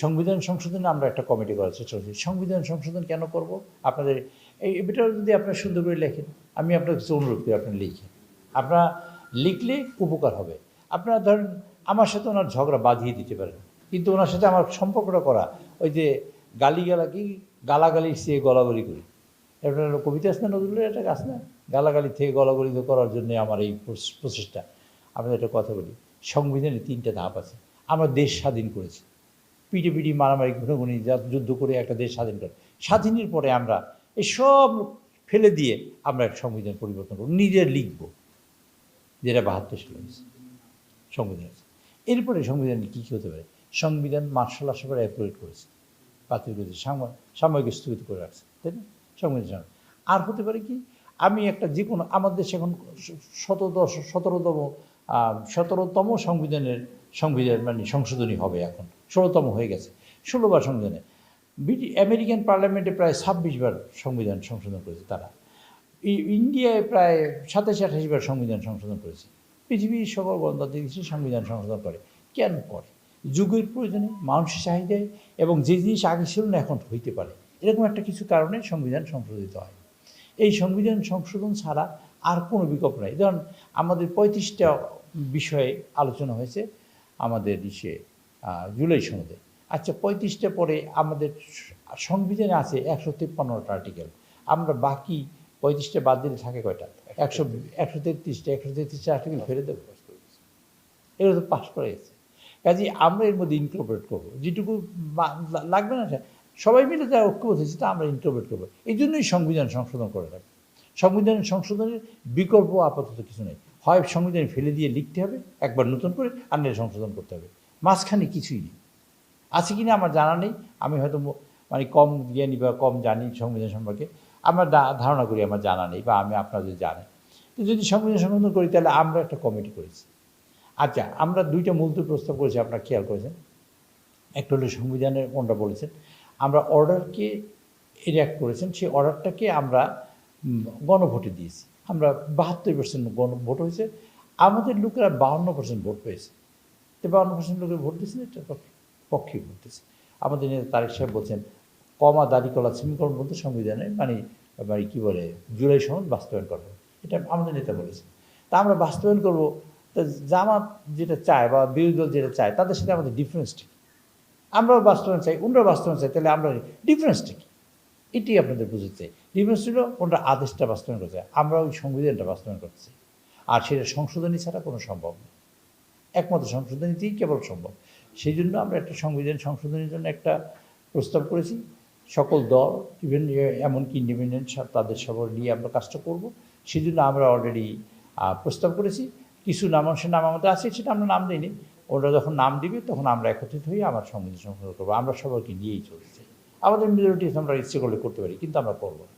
সংবিধান সংশোধনে আমরা একটা কমিটি করার চেষ্টা করছি। সংবিধান সংশোধন কেন করব? আপনাদের এটা যদি আপনারা সুন্দর করে লেখেন, আমি আপনার কাছে অনুরোধ করি আপনি লিখেন। আপনারা লিখলে উপকার হবে। আপনারা ধরেন আমার সাথে ওনার ঝগড়া বাঁধিয়ে দিতে পারেন, কিন্তু ওনার সাথে আমার সম্পর্কটা করা ওই যে গালাগালির চেয়ে গলাগলি করি। একটা কবিতা আছে না, নজরুলের একটা গাছ না, গালাগালি থেকে গলাগলি করার জন্য আমার এই প্রচেষ্টা। আপনাদের একটা কথা বলি, সংবিধানে 3টা ধাপ আছে। আমরা দেশ স্বাধীন করেছি, পিটি মারামারি ঘুনোঘুনি যুদ্ধ করে একটা দেশ স্বাধীন করে, স্বাধীনের পরে আমরা এসব ফেলে দিয়ে আমরা একটা সংবিধান পরিবর্তন করব, নিজে লিখব, যেটা 72 সালে সংবিধান আছে। এরপরে সংবিধানে কী কী হতে পারে? সংবিধান মার্শাল আর্ট সরকার অ্যাপ্রুভ করেছে, বাতিল করেছে, সাময়িক স্থগিত করে রাখছে, তাই না? সংবিধান আর হতে পারে কি, আমি একটা যে কোনো আমাদের দেশে এখন 17তম সংবিধান মানে সংশোধনী হবে, এখন 16তম হয়ে গেছে, 16বার সংবিধানে। আমেরিকান পার্লামেন্টে প্রায় 26বার সংবিধান সংশোধন করেছে তারা। ইন্ডিয়ায় প্রায় 27-28বার সংবিধান সংশোধন করেছে। পৃথিবীর সকল গণতান্ত্রিক দেশে সংবিধান সংশোধন করে। কেন করে? যুগের প্রয়োজনে, মানুষের চাহিদায়, এবং যে জিনিস আগে ছিল না এখন হইতে পারে, এরকম একটা কিছু কারণে সংবিধান সংশোধিত হয়। এই সংবিধান সংশোধন ছাড়া আর কোনো বিকল্প নাই। যেমন আমাদের 35টা বিষয়ে আলোচনা হয়েছে আমাদের জুলাই সনদে। আচ্ছা, 35টা পরে আমাদের সংবিধানে আছে 153টা আর্টিকেল। আমরা বাকি 35টা বাদ দিলে থাকে কয়টা? 133টা আর্টিকেল ফেলে দেবো। এগুলো তো পাস করে গেছে। কাজেই আমরা এর মধ্যে ইনকর্পোরেট করবো, যেটুকু লাগবে না সবাই মিলে যা ঐক্যবোধ হয়েছে তা আমরা ইনকর্পোরেট করবো। এই জন্যই সংবিধান সংশোধন করে রাখবো। সংবিধান সংশোধনের বিকল্প আপাতত কিছু নেই। হয় সংবিধান ফেলে দিয়ে লিখতে হবে একবার নতুন করে, আর নাহলে সংশোধন করতে হবে। মাঝখানে কিছুই নেই। আছে কি না আমার জানা নেই, আমি হয়তো মানে কম জ্ঞানী বা কম জানি সংবিধান সম্পর্কে, আমরা ধারণা করি আমার জানা নেই, বা আমি আপনারা যদি জানেন। তো যদি সংবিধান সংশোধন করি তাহলে আমরা একটা কমিটি করেছি। আচ্ছা, আমরা 2টা মূলতর প্রস্তাব করেছি, আপনারা খেয়াল করেছেন। একটা হলো সংবিধানের কোনটা বলেছেন, আমরা অর্ডারকে এনাক্ট করেছেন, সেই অর্ডারটাকে আমরা গণভোটে দিয়েছি। আমরা 72% গণভোট হয়েছে, আমাদের লোকেরা 52% ভোট পেয়েছে। তো 52% লোকের ভোট দিয়েছেন, এটা পক্ষে ভোট দিয়েছে। আমাদের নেতা তারেক সাহেব বলছেন, কমা দাড়ি কলা সেমিকোলন বলতে সংবিধানে মানে কী বলে জুলাই সনদ বাস্তবায়ন করবো, এটা আমাদের নেতা বলেছেন। তা আমরা বাস্তবায়ন করবো, তা জামাত যেটা চায় বা বিরোধী দল যেটা চায় তাদের সাথে আমাদের ডিফারেন্সটা কী? আমরাও বাস্তবায়ন চাই, ওনারাও বাস্তবায়ন চাই, তাহলে আমরা ডিফারেন্সটা কী? এটাই আপনাদের বুঝতে চাই। ডিফারেন্স ছিল ওনারা আদেশটা বাস্তবায়ন করতে চায়, আমরা ওই সংবিধানটা বাস্তবায়ন করতে চাই। আর সেটা সংশোধনী ছাড়া কোনো সম্ভব না, একমাত্র সংশোধনীতেই কেবল সম্ভব। সেই জন্য আমরা একটা সংবিধান সংশোধনের জন্য একটা প্রস্তাব করেছি। সকল দল, ইভেন এমনকি ইন্ডিপেন্ডেন্ট তাদের সবার নিয়ে আমরা কাজটা করব। সেই জন্য আমরা অলরেডি প্রস্তাব করেছি। কিছু নাম আমাদের আছে, সেটা আমরা নাম দিইনি। ওরা যখন নাম দিবে তখন আমরা একত্রিত হয়ে আমার সংবিধান সংশোধন করবো। আমরা সবাইকে নিয়েই চলতে চাই। আমাদের মেজরিটি আমরা ইচ্ছে করলে করতে পারি, কিন্তু আমরা করবো না।